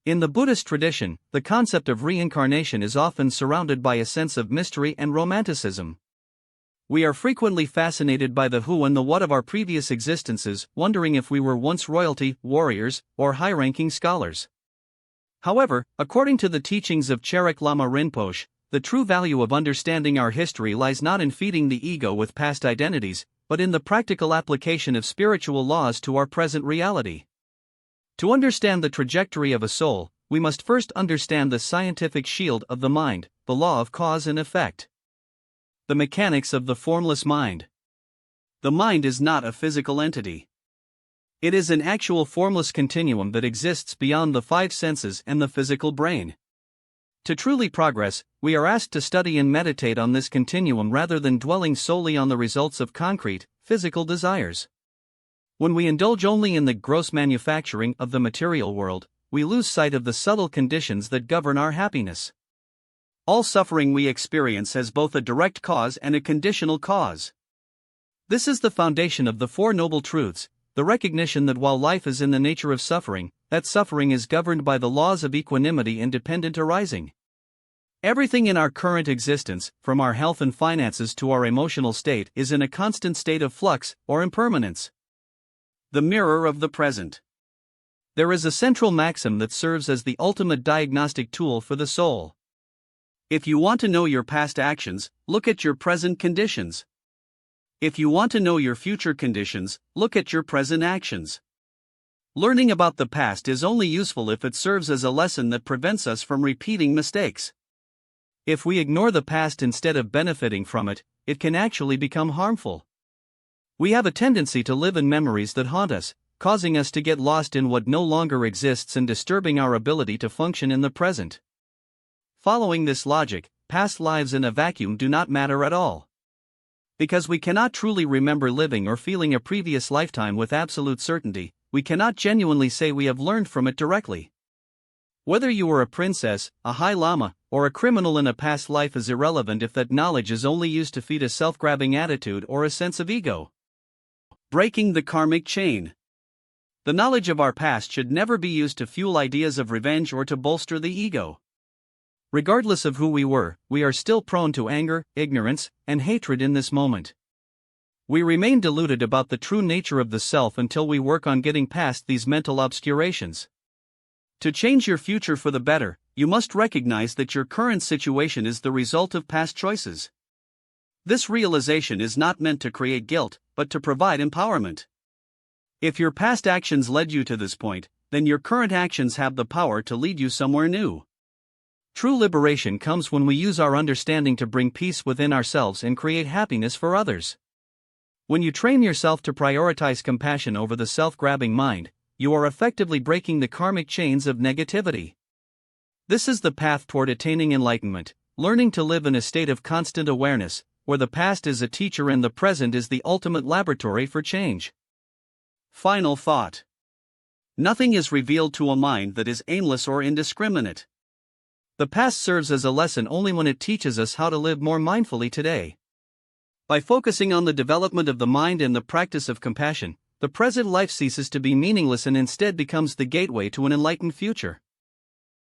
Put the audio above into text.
In the Buddhist tradition, the concept of reincarnation is often surrounded by a sense of mystery and romanticism. We are frequently fascinated by the who and the what of our previous existences, wondering if we were once royalty, warriors, or high-ranking scholars. However, according to the teachings of Cherek Lama Rinpoche, the true value of understanding our history lies not in feeding the ego with past identities, but in the practical application of spiritual laws to our present reality. To understand the trajectory of a soul, we must first understand the scientific shield of the mind, the law of cause and effect. The mechanics of the formless mind. The mind is not a physical entity. It is an actual formless continuum that exists beyond the five senses and the physical brain. To truly progress, we are asked to study and meditate on this continuum rather than dwelling solely on the results of concrete, physical desires. When we indulge only in the gross manufacturing of the material world, we lose sight of the subtle conditions that govern our happiness. All suffering we experience has both a direct cause and a conditional cause. This is the foundation of the Four Noble Truths, the recognition that while life is in the nature of suffering, that suffering is governed by the laws of equanimity and dependent arising. Everything in our current existence, from our health and finances to our emotional state, is in a constant state of flux or impermanence. The mirror of the present. There is a central maxim that serves as the ultimate diagnostic tool for the soul. If you want to know your past actions, look at your present conditions. If you want to know your future conditions, look at your present actions. Learning about the past is only useful if it serves as a lesson that prevents us from repeating mistakes. If we ignore the past instead of benefiting from it, it can actually become harmful. We have a tendency to live in memories that haunt us, causing us to get lost in what no longer exists and disturbing our ability to function in the present. Following this logic, past lives in a vacuum do not matter at all. Because we cannot truly remember living or feeling a previous lifetime with absolute certainty, we cannot genuinely say we have learned from it directly. Whether you were a princess, a high lama, or a criminal in a past life is irrelevant if that knowledge is only used to feed a self-grabbing attitude or a sense of ego. Breaking the karmic chain. The knowledge of our past should never be used to fuel ideas of revenge or to bolster the ego. Regardless of who we were, we are still prone to anger, ignorance, and hatred in this moment. We remain deluded about the true nature of the self until we work on getting past these mental obscurations. To change your future for the better, you must recognize that your current situation is the result of past choices. This realization is not meant to create guilt, but to provide empowerment. If your past actions led you to this point, then your current actions have the power to lead you somewhere new. True liberation comes when we use our understanding to bring peace within ourselves and create happiness for others. When you train yourself to prioritize compassion over the self-grabbing mind, you are effectively breaking the karmic chains of negativity. This is the path toward attaining enlightenment, learning to live in a state of constant awareness, where the past is a teacher and the present is the ultimate laboratory for change. Final thought. Nothing is revealed to a mind that is aimless or indiscriminate. The past serves as a lesson only when it teaches us how to live more mindfully today. By focusing on the development of the mind and the practice of compassion, the present life ceases to be meaningless and instead becomes the gateway to an enlightened future.